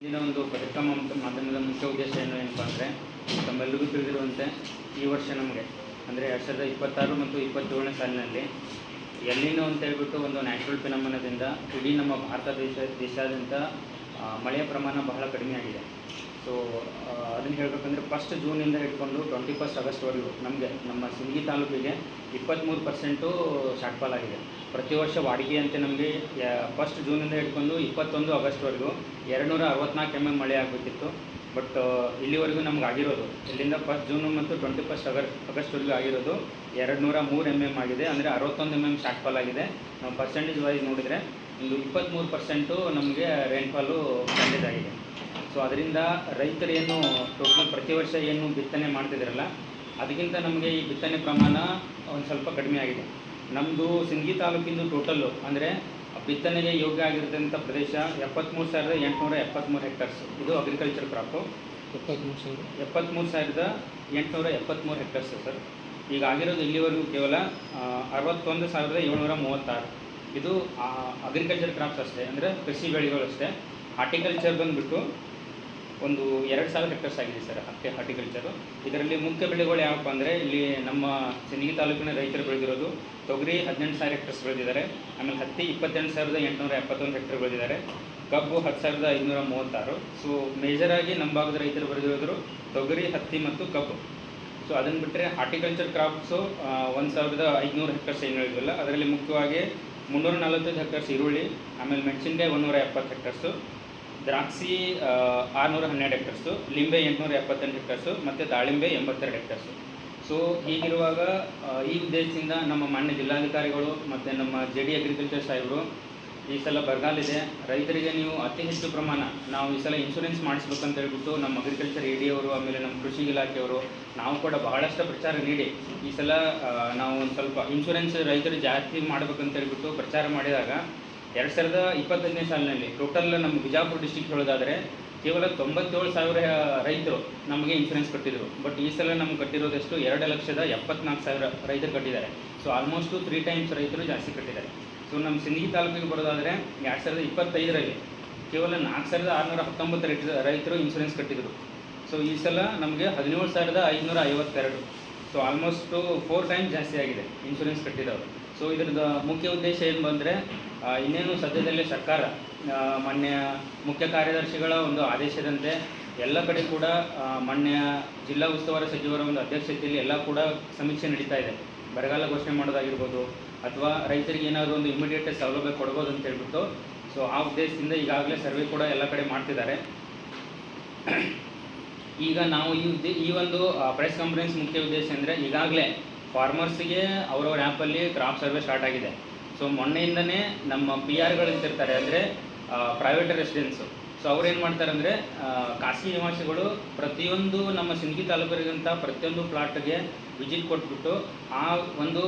ಇಂದಿನ ಒಂದು ಪತ್ರಿಕಾ ಮಾಧ್ಯಮದ ಮುಖ್ಯ ಉದ್ದೇಶ ಏನಪ್ಪ ಅಂದರೆ, ತಮ್ಮೆಲ್ಲರಿಗೂ ತಿಳಿದಿರುವಂತೆ ಈ ವರ್ಷ ನಮಗೆ ಅಂದರೆ 2026 ಮತ್ತು 27ನೇ ಸಾಲಿನಲ್ಲಿ ಎಲ್ನಿನೋ ಅಂತ ಹೇಳ್ಬಿಟ್ಟು ಒಂದು ನ್ಯಾಚುರಲ್ ಫಿನಾಮಿನಾದಿಂದ ಇಡೀ ನಮ್ಮ ದೇಶಾದ್ಯಂತ ಮಳೆಯ ಪ್ರಮಾಣ ಬಹಳ ಕಡಿಮೆ ಆಗಿದೆ. ಸೊ ಅದನ್ನು ಹೇಳಬೇಕಂದ್ರೆ 1 ಜೂನಿಂದ ಹಿಡ್ಕೊಂಡು 21 ಆಗಸ್ಟ್ವರೆಗೂ ನಮ್ಮ ಸಿಂದಗಿ ತಾಲೂಕಿಗೆ 23% ಶಾರ್ಟ್ಫಾಲ್ ಆಗಿದೆ. ಪ್ರತಿ ವರ್ಷ ವಾಡಿಕೆಯಂತೆ ನಮಗೆ 1 ಜೂನಿಂದ ಹಿಡ್ಕೊಂಡು 21 ಆಗಸ್ಟ್ವರೆಗೂ 264 mm ಮಳೆ ಆಗಬೇಕಿತ್ತು. ಬಟ್ ಇಲ್ಲಿವರೆಗೂ ನಮ್ಗೆ ಆಗಿರೋದು ಇಲ್ಲಿಂದ 1 ಜೂನ್ ಮತ್ತು 21 ಆಗಸ್ಟ್ವರೆಗೂ ಆಗಿರೋದು 203 mm ಆಗಿದೆ. ಅಂದರೆ 61 mm ಶಾರ್ಟ್ಫಾಲ್ ಆಗಿದೆ. ನಾವು ಪರ್ಸೆಂಟೇಜ್ ವೈಸ್ ನೋಡಿದರೆ ಒಂದು 23% ನಮಗೆ ರೈನ್ಫಾಲು ಪರ್ಸೆಂಟೇಜ್ ಆಗಿದೆ. ಸೊ ಅದರಿಂದ ರೈತರೇನು ಟೋಟಲ್ ಪ್ರತಿ ವರ್ಷ ಏನು ಬಿತ್ತನೆ ಮಾಡ್ತಿದ್ರಲ್ಲ, ಅದಕ್ಕಿಂತ ನಮಗೆ ಈ ಬಿತ್ತನೆ ಪ್ರಮಾಣ ಒಂದು ಸ್ವಲ್ಪ ಕಡಿಮೆ ಆಗಿದೆ. ನಮ್ಮದು ಸಿಂದಗಿ ತಾಲೂಕಿಂದು ಟೋಟಲ್ಲು ಅಂದರೆ ಬಿತ್ತನೆಗೆ ಯೋಗ್ಯ ಆಗಿರತಕ್ಕಂಥ ಪ್ರದೇಶ 73,873 ಹೆಕ್ಟರ್ಸ್. ಇದು ಅಗ್ರಿಕಲ್ಚರ್ ಕ್ರಾಪು. 73,873 hectares sir. ಈಗ ಆಗಿರೋದು ಇಲ್ಲಿವರೆಗೂ ಕೇವಲ 61,736. ಇದು ಅಗ್ರಿಕಲ್ಚರ್ ಕ್ರಾಪ್ಸ್ ಅಷ್ಟೇ, ಅಂದರೆ ಕೃಷಿ ಬೆಳೆಗಳು ಅಷ್ಟೇ. ಹಾರ್ಟಿಕಲ್ಚರ್ ಬಂದುಬಿಟ್ಟು ಒಂದು 2,000 ಹೆಕ್ಟರ್ಸ್ ಆಗಿದೆ ಸರ್. ಹಾರ್ಟಿಕಲ್ಚರು. ಇದರಲ್ಲಿ ಮುಖ್ಯ ಬೆಳೆಗಳು ಯಾವಪ್ಪ ಅಂದರೆ, ಇಲ್ಲಿ ನಮ್ಮ ಸಿಂದಗಿ ತಾಲೂಕಿನ ರೈತರು ಬೆಳೆದಿರೋದು ತೊಗರಿ 18,000 ಹೆಕ್ಟರ್ಸ್ ಬೆಳೆದಿದ್ದಾರೆ. ಆಮೇಲೆ ಹತ್ತಿ 28,871 ಹೆಕ್ಟರ್ ಬೆಳೆದಿದ್ದಾರೆ. ಕಬ್ಬು 10,536. ಸೊ ಮೇಜರಾಗಿ ನಮ್ಮ ಭಾಗದ ರೈತರು ಬೆಳೆದಿರೋದು ತೊಗರಿ, ಹತ್ತಿ ಮತ್ತು ಕಬ್ಬು. ಸೊ ಅದನ್ನು ಬಿಟ್ಟರೆ ಹಾರ್ಟಿಕಲ್ಚರ್ ಕ್ರಾಪ್ಸು 1,500 ಹೆಕ್ಟರ್ಸ್ ಏನು ಹೇಳಿದ್ವಲ್ಲ, ಅದರಲ್ಲಿ ಮುಖ್ಯವಾಗಿ 345 ಹೆಕ್ಟರ್ಸ್ ಈರುಳ್ಳಿ, ಆಮೇಲೆ ಮೆಣಸಿನ್ಕಾಯಿ 170 ಹೆಕ್ಟರ್ಸು, ದ್ರಾಕ್ಷಿ 612 ಹೆಕ್ಟರ್ಸು, ಲಿಂಬೆ 878 ಹೆಕ್ಟರ್ಸು ಮತ್ತು ದಾಳಿಂಬೆ 82 ಹೆಕ್ಟರ್ಸು. ಸೊ ಹೀಗಿರುವಾಗ ಈ ಉದ್ದೇಶದಿಂದ ನಮ್ಮ ಮಾನ್ಯ ಜಿಲ್ಲಾಧಿಕಾರಿಗಳು ಮತ್ತು ನಮ್ಮ JD ಅಗ್ರಿಕಲ್ಚರ್ ಸಾಹೇಬರು ಈ ಸಲ ಬರಗಾಲಿದೆ, ರೈತರಿಗೆ ನೀವು ಅತಿ ಹೆಚ್ಚು ಪ್ರಮಾಣ ನಾವು ಈ ಸಲ ಇನ್ಶೂರೆನ್ಸ್ ಮಾಡಿಸ್ಬೇಕಂತ ಹೇಳ್ಬಿಟ್ಟು ನಮ್ಮ ಅಗ್ರಿಕಲ್ಚರ್ AD ಅವರು, ಆಮೇಲೆ ನಮ್ಮ ಕೃಷಿ ಇಲಾಖೆಯವರು, ನಾವು ಕೂಡ ಬಹಳಷ್ಟು ಪ್ರಚಾರ ನೀಡಿ ಈ ಸಲ ನಾವು ಒಂದು ಸ್ವಲ್ಪ ಇನ್ಶೂರೆನ್ಸ್ ರೈತರು ಜಾಸ್ತಿ ಮಾಡಬೇಕಂತ ಹೇಳ್ಬಿಟ್ಟು ಪ್ರಚಾರ ಮಾಡಿದಾಗ 2025ನೇ ಸಾಲಿನಲ್ಲಿ ಟೋಟಲ್ ನಮ್ಮ ಬಿಜಾಪುರ ಡಿಸ್ಟಿಕ್ ಹೇಳೋದಾದರೆ ಕೇವಲ 97,000 ರೈತರು ನಮಗೆ ಇನ್ಶೂರೆನ್ಸ್ ಕಟ್ಟಿದರು. ಬಟ್ ಈ ಸಲ ನಮ್ಗೆ ಕಟ್ಟಿರೋದೆಷ್ಟು 2,74,000 ರೈತರು ಕಟ್ಟಿದ್ದಾರೆ. ಸೊ ಆಲ್ಮೋಸ್ಟು 3 ಟೈಮ್ಸ್ ರೈತರು ಜಾಸ್ತಿ ಕಟ್ಟಿದ್ದಾರೆ. ಸೊ ನಮ್ಮ ಸಿಂದಗಿ ತಾಲೂಕಿಗೆ ಬರೋದಾದರೆ 2025ರಲ್ಲಿ ಕೇವಲ 4,619 ರೈತರು ಇನ್ಶೂರೆನ್ಸ್ ಕಟ್ಟಿದರು. ಸೊ ಈ ಸಲ ನಮಗೆ 17,552. ಸೊ ಆಲ್ಮೋಸ್ಟು 4 ಟೈಮ್ಸ್ ಜಾಸ್ತಿ ಆಗಿದೆ ಇನ್ಶೂರೆನ್ಸ್ ಕಟ್ಟಿದವರು. ಸೊ ಇದರದ ಮುಖ್ಯ ಉದ್ದೇಶ ಏನು ಬಂದರೆ, ಇನ್ನೇನು ಸದ್ಯದಲ್ಲೇ ಸರ್ಕಾರ ಮಾನ್ಯ ಮುಖ್ಯ ಕಾರ್ಯದರ್ಶಿಗಳ ಒಂದು ಆದೇಶದಂತೆ ಎಲ್ಲ ಕಡೆ ಕೂಡ ಮಾನ್ಯ ಜಿಲ್ಲಾ ಉಸ್ತುವಾರಿ ಸಚಿವರ ಒಂದು ಅಧ್ಯಕ್ಷತೆಯಲ್ಲಿ ಎಲ್ಲ ಕೂಡ ಸಮೀಕ್ಷೆ ನಡೀತಾ ಇದೆ. ಬರಗಾಲ ಘೋಷಣೆ ಮಾಡೋದಾಗಿರ್ಬೋದು, ಅಥವಾ ರೈತರಿಗೆ ಏನಾದರೂ ಒಂದು ಇಮಿಡಿಯೇಟ್ ಸೌಲಭ್ಯ ಕೊಡ್ಬೋದು ಅಂತ ಹೇಳ್ಬಿಟ್ಟು. ಸೊ ಆ ಉದ್ದೇಶದಿಂದ ಈಗಾಗಲೇ ಸರ್ವೆ ಕೂಡ ಎಲ್ಲ ಕಡೆ ಮಾಡ್ತಿದ್ದಾರೆ. ಈಗ ನಾವು ಈ ಒಂದು ಪ್ರೆಸ್ ಕಾನ್ಫರೆನ್ಸ್ ಮುಖ್ಯ ಉದ್ದೇಶ ಅಂದರೆ, ಈಗಾಗಲೇ ಫಾರ್ಮರ್ಸಿಗೆ ಅವರವ್ರ ಆ್ಯಪಲ್ಲಿ ಕ್ರಾಪ್ ಸರ್ವೆ ಸ್ಟಾರ್ಟ್ ಆಗಿದೆ. ಸೊ ಮೊನ್ನೆಯಿಂದನೇ ನಮ್ಮ PRಗಳು ಇರ್ತಾರೆ, ಅಂದರೆ ಪ್ರೈವೇಟ್ ರೆಸಿಡೆನ್ಸು. ಸೊ ಅವ್ರೇನು ಮಾಡ್ತಾರೆ ಅಂದರೆ, ಖಾಸಗಿ ನಿವಾಸಿಗಳು ಪ್ರತಿಯೊಂದು ನಮ್ಮ ಸಿಂದಗಿ ತಾಲೂಕಿಗಿಂತ ಪ್ರತಿಯೊಂದು ಪ್ಲಾಟ್ಗೆ ವಿಸಿಟ್ ಕೊಟ್ಬಿಟ್ಟು ಆ ಒಂದು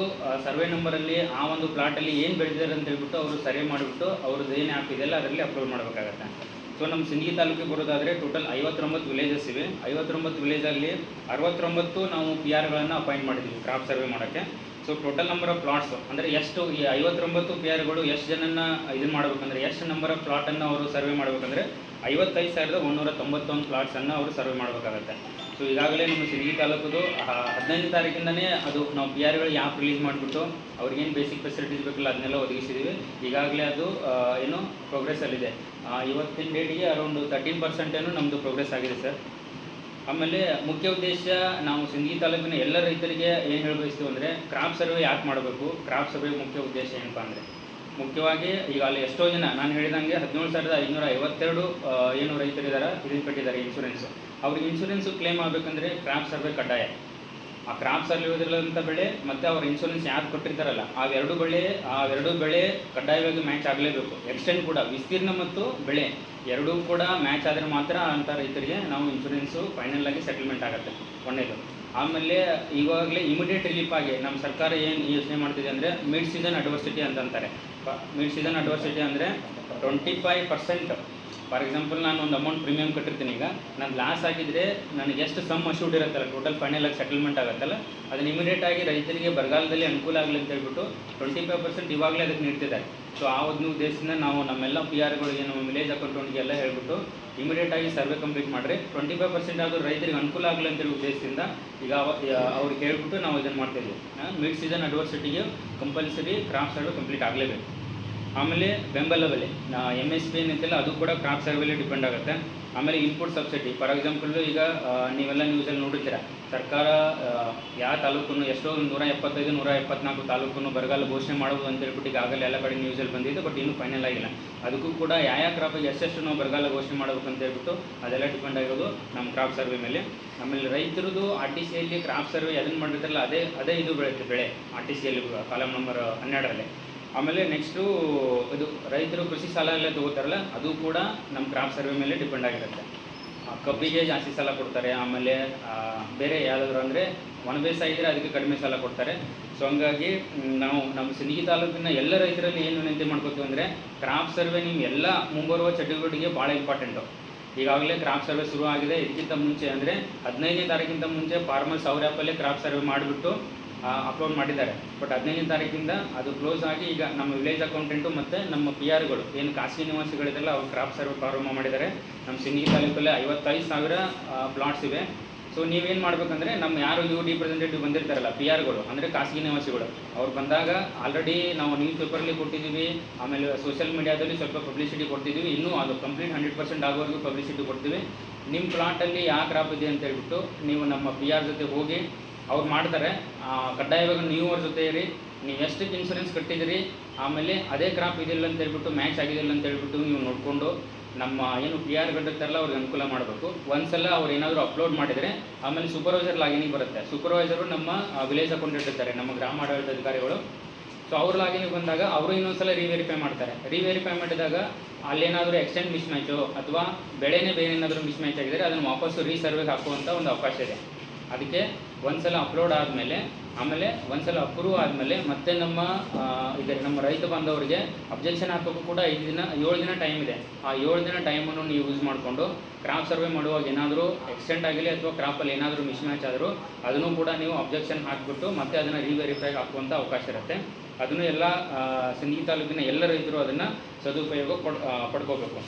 ಸರ್ವೆ ನಂಬರಲ್ಲಿ ಆ ಒಂದು ಪ್ಲಾಟಲ್ಲಿ ಏನು ಬೆಳೆದಿದ್ದಾರೆ ಅಂತ ಹೇಳ್ಬಿಟ್ಟು ಅವರು ಸರ್ವೆ ಮಾಡಿಬಿಟ್ಟು ಅವ್ರದ್ದು ಏನು ಆ್ಯಪ್ ಇದೆಯಲ್ಲ ಅದರಲ್ಲಿ ಅಪ್ಲೋಡ್ ಮಾಡಬೇಕಾಗತ್ತೆ. ಸೊ ನಮ್ಮ ಸಿಂದಗಿ ತಾಲೂಕಿಗೆ ಬರೋದಾದರೆ ಟೋಟಲ್ 59 ವಿಲೇಜಸ್ ಇವೆ. 59 ವಿಲೇಜಲ್ಲಿ 69 ನಾವು PRಗಳನ್ನು ಅಪಾಯಿಂಟ್ ಮಾಡಿದ್ದೀವಿ ಕ್ರಾಪ್ ಸರ್ವೆ ಮಾಡೋಕ್ಕೆ. ಸೊ ಟೋಟಲ್ ನಂಬರ್ ಆಫ್ ಪ್ಲಾಟ್ಸು ಅಂದರೆ ಎಷ್ಟು ಈ 59 PRಗಳು ಎಷ್ಟು ಜನನ ಇದನ್ನು ಮಾಡಬೇಕಂದ್ರೆ, ಎಷ್ಟು ನಂಬರ್ ಆಫ್ ಪ್ಲಾಟನ್ನು ಅವರು ಸರ್ವೆ ಮಾಡಬೇಕಂದ್ರೆ 55,191 ಪ್ಲಾಟ್ಸನ್ನು ಅವರು ಸರ್ವೆ ಮಾಡಬೇಕಾಗತ್ತೆ. ಸೊ ಈಗಾಗಲೇ ನಮ್ಮ ಸಿಂದಗಿ ತಾಲೂಕದು 15ನೇ ತಾರೀಕಿಂದನೇ ಅದು ನಾವು PRಗಳು ಆ್ಯಪ್ ರಿಲೀಸ್ ಮಾಡಿಬಿಟ್ಟು ಅವ್ರಿಗೇನು ಬೇಸಿಕ್ ಫೆಸಿಲಿಟೀಸ್ ಬೇಕಲ್ಲ ಅದನ್ನೆಲ್ಲ ಒದಗಿಸಿದ್ದೀವಿ. ಈಗಾಗಲೇ ಅದು ಏನು ಪ್ರೋಗ್ರೆಸ್ಸಲ್ಲಿದೆ. ಇವತ್ತಿನ ಡೇಟಿಗೆ ಅರೌಂಡ್ 13% ಏನೋ ನಮ್ಮದು ಪ್ರೋಗ್ರೆಸ್ ಆಗಿದೆ ಸರ್. ಆಮೇಲೆ ಮುಖ್ಯ ಉದ್ದೇಶ, ನಾವು ಸಿಂದಗಿ ತಾಲೂಕಿನ ಎಲ್ಲ ರೈತರಿಗೆ ಏನು ಹೇಳಬಯಸ್ತೀವಿ ಅಂದರೆ, ಕ್ರಾಪ್ ಸರ್ವೆ ಯಾಕೆ ಮಾಡಬೇಕು, ಕ್ರಾಪ್ ಸರ್ವೆ ಮುಖ್ಯ ಉದ್ದೇಶ ಏನಪ್ಪ ಅಂದರೆ, ಮುಖ್ಯವಾಗಿ ಈಗ ಅಲ್ಲಿ ಎಷ್ಟೋ ಜನ ನಾನು ಹೇಳಿದಂಗೆ 17,552 ಏನು ರೈತರಿದ್ದಾರೆ ಇದನ್ನು ಕಟ್ಟಿದ್ದಾರೆ ಇನ್ಶೂರೆನ್ಸು. ಅವ್ರಿಗೆ ಇನ್ಶೂರೆನ್ಸು ಕ್ಲೇಮ್ ಆಗಬೇಕಂದ್ರೆ ಕ್ರಾಪ್ ಸರ್ವೆ ಕಡ್ಡಾಯ. ಆ ಕ್ರಾಪ್ ಸರ್ವೆ ಇರೋದ್ರಲ್ಲಂಥ ಬೆಳೆ ಮತ್ತು ಅವ್ರ ಇನ್ಶೂರೆನ್ಸ್ ಯಾರು ಕೊಟ್ಟಿರ್ತಾರಲ್ಲ ಆ ಎರಡು ಬೆಳೆ ಕಡ್ಡಾಯವಾಗಿ ಮ್ಯಾಚ್ ಆಗಲೇಬೇಕು. ಎಕ್ಸ್ಟೆಂಡ್ ಕೂಡ ವಿಸ್ತೀರ್ಣ ಮತ್ತು ಬೆಳೆ ಎರಡೂ ಕೂಡ ಮ್ಯಾಚ್ ಆದರೆ ಮಾತ್ರ ಅಂಥ ರೈತರಿಗೆ ನಾವು ಇನ್ಶೂರೆನ್ಸು ಫೈನಲ್ ಆಗಿ ಸೆಟಲ್ಮೆಂಟ್ ಆಗುತ್ತೆ. ಒಂದೇದು. ಆಮೇಲೆ ಈವಾಗಲೇ ಇಮಿಡಿಯೇಟ್ ರಿಲೀಫ್ ಆಗಿ ನಮ್ಮ ಸರ್ಕಾರ ಏನು ಯೋಚನೆ ಮಾಡ್ತಿದೆ ಅಂದರೆ, ಮಿಡ್ ಸೀಸನ್ ಅಡ್ವರ್ಸಿಟಿ ಅಂತಂತಾರೆ. ಮಿಡ್ ಸೀಸನ್ ಅಡ್ವರ್ಸಿಟಿ ಅಂದರೆ 25% ಫಾರ್ ಎಕ್ಸಾಂಪಲ್ ನಾನು ಒಂದು ಅಮೌಂಟ್ ಪ್ರೀಮಿಯಂ ಕಟ್ಟಿರ್ತೀನಿ. ಈಗ ನಾನು ಲಾಸ್ ಆಗಿದ್ದರೆ ನನಗೆ ಎಷ್ಟು ಸಮ್ ಅಶೂಡ್ ಇರುತ್ತಲ್ಲ, ಟೋಟಲ್ ಫೈನಲ್ ಆಗಿ ಸೆಟಲ್ಮೆಂಟ್ ಆಗುತ್ತಲ್ಲ, ಅದನ್ನು ಇಮಿಡಿಯೇಟಾಗಿ ರೈತರಿಗೆ ಬರಗಾಲದಲ್ಲಿ ಅನುಕೂಲ ಆಗಲಿ ಅಂತ ಹೇಳ್ಬಿಟ್ಟು 25% ಇವಾಗಲೇ ಅದಕ್ಕೆ ನೀಡ್ತಿದ್ದಾರೆ. ಸೊ ಆ ಒಂದು ಉದ್ದೇಶದಿಂದ ನಾವು ನಮ್ಮೆಲ್ಲ ಪಿ ಆರ್ಗಳಿಗೆ, ನಮ್ಮ ವಿಲೇಜ್ ಅಕೌಂಟೆಂಟ್ಗೆಲ್ಲ ಹೇಳ್ಬಿಟ್ಟು ಇಮಿಡಿಯೇಟಾಗಿ ಸರ್ವೆ ಕಂಪ್ಲೀಟ್ ಮಾಡಿರಿ, 25% ಆದರೂ ರೈತರಿಗೆ ಅನುಕೂಲ ಆಗಲಿ ಅಂತೇಳಿ ಉದ್ದೇಶದಿಂದ ಈಗ ಅವ್ರಿಗೆ ಹೇಳ್ಬಿಟ್ಟು ನಾವು ಇದನ್ನು ಮಾಡ್ತಾಯಿದ್ವಿ. ಮಿಡ್ ಸೀಸನ್ ಅಡ್ವರ್ಸಿಟಿಗೆ ಕಂಪಲ್ಸರಿ ಕ್ರಾಪ್ ಸರ್ವೆ ಕಂಪ್ಲೀಟ್ ಆಗಲೇಬೇಕು. ಆಮೇಲೆ ಬೆಂಬಲ ಬೆಲೆ MSP ಏನಂತಿಲ್ಲ, ಅದು ಕೂಡ ಕ್ರಾಪ್ ಸರ್ವೆಲಿ ಡಿಪೆಂಡ್ ಆಗುತ್ತೆ. ಆಮೇಲೆ ಇನ್ಪುಟ್ ಸಬ್ಸಿಡಿ, ಫಾರ್ ಎಕ್ಸಾಂಪಲ್ ಈಗ ನೀವೆಲ್ಲ ನ್ಯೂಸಲ್ಲಿ ನೋಡಿರ್ತೀರ, ಸರ್ಕಾರ ಯಾವ ತಾಲೂಕನ್ನು ಎಷ್ಟೋ 175, 174 ತಾಲೂಕನ್ನು ಬರಗಾಲ ಘೋಷಣೆ ಮಾಡೋದು ಅಂತ ಹೇಳ್ಬಿಟ್ಟು ಈಗಾಗಲೇ ಎಲ್ಲ ಕಡೆ ನ್ಯೂಸಲ್ಲಿ ಬಂದಿದೆ. ಬಟ್ ಇನ್ನೂ ಫೈನಲ್ ಆಗಿಲ್ಲ. ಅದಕ್ಕೂ ಕೂಡ ಯಾವ ಕ್ರಾಪಿಗೆ ಎಷ್ಟೆಷ್ಟು ನಾವು ಬರಗಾಲ ಘೋಷಣೆ ಮಾಡಬೇಕು ಅಂತ ಹೇಳ್ಬಿಟ್ಟು ಅದೆಲ್ಲ ಡಿಪೆಂಡ್ ಆಗಿರೋದು ನಮ್ಮ ಕ್ರಾಪ್ ಸರ್ವೆ ಮೇಲೆ. ಆಮೇಲೆ ರೈತರದ್ದು RTCಯಲ್ಲಿ ಕ್ರಾಪ್ ಸರ್ವೆ ಅದನ್ನು ಮಾಡಿರ್ತಾರಲ್ಲ, ಅದೇ ಇದು ಬೆಳೆಯುತ್ತೆ ಬೆಳೆ RTCಯಲ್ಲಿ ಕಾಲಮ್ ನಂಬರ್ 12ರಲ್ಲಿ. ಆಮೇಲೆ ನೆಕ್ಸ್ಟು ಇದು ರೈತರು ಕೃಷಿ ಸಾಲ ಎಲ್ಲ ತೊಗೋತಾರಲ್ಲ, ಅದು ಕೂಡ ನಮ್ಮ ಕ್ರಾಪ್ ಸರ್ವೆ ಮೇಲೆ ಡಿಪೆಂಡ್ ಆಗಿರುತ್ತೆ. ಕಬ್ಬಿಗೆ ಜಾಸ್ತಿ ಸಾಲ ಕೊಡ್ತಾರೆ. ಆಮೇಲೆ ಬೇರೆ ಯಾವುದಾದ್ರು ಅಂದರೆ ಒಣ ಬೇಸಾಯ ಇದ್ದರೆ ಅದಕ್ಕೆ ಕಡಿಮೆ ಸಾಲ ಕೊಡ್ತಾರೆ. ಸೊ ಹಂಗಾಗಿ ನಾವು ನಮ್ಮ ಸಿಂದಗಿ ತಾಲೂಕಿನ ಎಲ್ಲ ರೈತರಲ್ಲಿ ಏನು ವಿನಂತಿ ಮಾಡ್ಕೋತೀವಿ ಅಂದರೆ, ಕ್ರಾಪ್ ಸರ್ವೆ ನಿಮ್ಮ ಎಲ್ಲ ಮುಂಬರುವ ಚಟುವಟಿಕೆಗೆ ಭಾಳ ಇಂಪಾರ್ಟೆಂಟು. ಈಗಾಗಲೇ ಕ್ರಾಪ್ ಸರ್ವೆ ಶುರು ಆಗಿದೆ. ಇದಕ್ಕಿಂತ ಮುಂಚೆ ಅಂದರೆ 15ನೇ ತಾರೀಕಿಂತ ಮುಂಚೆ ಫಾರ್ಮರ್ಸ್ ಅವ್ರ ಆ್ಯಪಲ್ಲೇ ಕ್ರಾಪ್ ಸರ್ವೆ ಮಾಡಿಬಿಟ್ಟು ಅಪ್ಲೋಡ್ ಮಾಡಿದ್ದಾರೆ. ಬಟ್ 15ನೇ ತಾರೀಕಿಂದ ಅದು ಕ್ಲೋಸ್ ಆಗಿ ಈಗ ನಮ್ಮ ವಿಲೇಜ್ ಅಕೌಂಟೆಂಟು ಮತ್ತು ನಮ್ಮ PRಗಳು ಏನು ಖಾಸಗಿ ನಿವಾಸಿಗಳಿದೆಲ್ಲ ಅವ್ರು ಕ್ರಾಪ್ ಸರ್ವೆ ಪ್ರಾರಂಭ ಮಾಡಿದ್ದಾರೆ. ನಮ್ಮ ಸಿಂದಗಿ ತಾಲೂಕಲ್ಲೇ 55,000 ಪ್ಲಾಟ್ಸ್ ಇವೆ. ಸೊ ನೀವೇನು ಮಾಡಬೇಕಂದ್ರೆ, ನಮ್ಮ ಯಾರು ರಿಪ್ರೆಸೆಂಟೇಟಿವ್ ಬಂದಿರ್ತಾರಲ್ಲ PRಗಳು ಅಂದರೆ ಖಾಸಗಿ ನಿವಾಸಿಗಳು, ಅವ್ರು ಬಂದಾಗ ಆಲ್ರೆಡಿ ನಾವು ನ್ಯೂಸ್ ಪೇಪರಲ್ಲಿ ಕೊಟ್ಟಿದ್ದೀವಿ, ಆಮೇಲೆ ಸೋಷಿಯಲ್ ಮೀಡಿಯಾದಲ್ಲಿ ಸ್ವಲ್ಪ ಪಬ್ಲಿಸಿಟಿ ಕೊಡ್ತಿದ್ದೀವಿ. ಇನ್ನೂ ಅದು ಕಂಪ್ಲೀಟ್ 100% ಆಗೋವರೆಗೂ ಪಬ್ಲಿಸಿಟಿ ಕೊಡ್ತೀವಿ. ನಿಮ್ಮ ಪ್ಲಾಟಲ್ಲಿ ಯಾವ ಕ್ರಾಪ್ ಇದೆ ಅಂತ ಹೇಳ್ಬಿಟ್ಟು ನೀವು ನಮ್ಮ PR ಜೊತೆ ಹೋಗಿ ಅವ್ರು ಮಾಡ್ತಾರೆ. ಕಡ್ಡಾಯವಾಗಿ ನೀವು ಅವ್ರ ಜೊತೆ ಇರಿ. ನೀವು ಎಷ್ಟಕ್ಕೆ ಇನ್ಶೂರೆನ್ಸ್ ಕಟ್ಟಿದಿರಿ, ಆಮೇಲೆ ಅದೇ ಕ್ರಾಪ್ ಇದಿಲ್ಲ ಅಂತ ಹೇಳ್ಬಿಟ್ಟು ಮ್ಯಾಚ್ ಆಗಿದಿಲ್ಲ ಅಂತ ಹೇಳ್ಬಿಟ್ಟು ನೀವು ನೋಡಿಕೊಂಡು ನಮ್ಮ ಏನು PR ಗಟ್ಟಿರ್ತಾರಲ್ಲ ಅವ್ರಿಗೆ ಅನುಕೂಲ ಮಾಡಬೇಕು. ಒಂದ್ಸಲ ಅವ್ರು ಏನಾದರೂ ಅಪ್ಲೋಡ್ ಮಾಡಿದರೆ ಆಮೇಲೆ ಸೂಪರ್ವೈಸರ್ ಲಾಗಿನಿಗೆ ಬರುತ್ತೆ. ಸೂಪರ್ವೈಸರು ನಮ್ಮ ವಿಲೇಜ್ ಅಕೌಂಟೆಂಟ್ ಇರ್ತಾರೆ, ನಮ್ಮ ಗ್ರಾಮ ಆಡಳಿತ ಅಧಿಕಾರಿಗಳು. ಸೊ ಅವ್ರ ಲಾಗಿನಿಗೆ ಬಂದಾಗ ಅವರು ಇನ್ನೊಂದ್ಸಲ ರಿವೆರಿಫೈ ಮಾಡ್ತಾರೆ. ರಿವೆರಿಫೈ ಮಾಡಿದಾಗ ಅಲ್ಲೇನಾದರೂ ಎಕ್ಸ್ಟೆಂಡ್ ಮಿಸ್ ಮ್ಯಾಚು ಅಥವಾ ಬೆಳೆನೇ ಬೇರೆ ಏನಾದರೂ ಮಿಸ್ ಮ್ಯಾಚ್ ಆಗಿದರೆ ಅದನ್ನು ವಾಪಸ್ಸು ರೀಸರ್ವೆಗೆ ಹಾಕುವಂಥ ಒಂದು ಅವಕಾಶ ಇದೆ. ಅದಕ್ಕೆ ಒಂದ್ಸಲ ಅಪ್ಲೋಡ್ ಆದಮೇಲೆ, ಆಮೇಲೆ ಒಂದ್ಸಲ ಅಪ್ರೂವ್ ಆದಮೇಲೆ ಮತ್ತೆ ನಮ್ಮ ರೈತ ಬಾಂಧವರಿಗೆ ಅಬ್ಜೆಕ್ಷನ್ ಹಾಕೋಕ್ಕೂ ಕೂಡ 7 ದಿನ ಟೈಮ್ ಇದೆ. ಆ 7 ದಿನ ಟೈಮನ್ನು ನೀವು ಯೂಸ್ ಮಾಡಿಕೊಂಡು ಕ್ರಾಪ್ ಸರ್ವೆ ಮಾಡುವಾಗ ಏನಾದರೂ ಎಕ್ಸ್ಟೆಂಡ್ ಆಗಲಿ ಅಥವಾ ಕ್ರಾಪಲ್ಲಿ ಏನಾದರೂ ಮಿಸ್ ಮ್ಯಾಚ್ ಆದರೂ ಅದನ್ನು ಕೂಡ ನೀವು ಅಬ್ಜೆಕ್ಷನ್ ಹಾಕಿಬಿಟ್ಟು ಮತ್ತೆ ಅದನ್ನು ರಿವೆರಿಫೈಗೆ ಹಾಕುವಂಥ ಅವಕಾಶ ಇರುತ್ತೆ. ಅದನ್ನು ಎಲ್ಲ ಸಿಂದಗಿ ತಾಲೂಕಿನ ಎಲ್ಲ ರೈತರು ಅದನ್ನು ಸದುಪಯೋಗ ಪಡ್ಕೋಬೇಕು.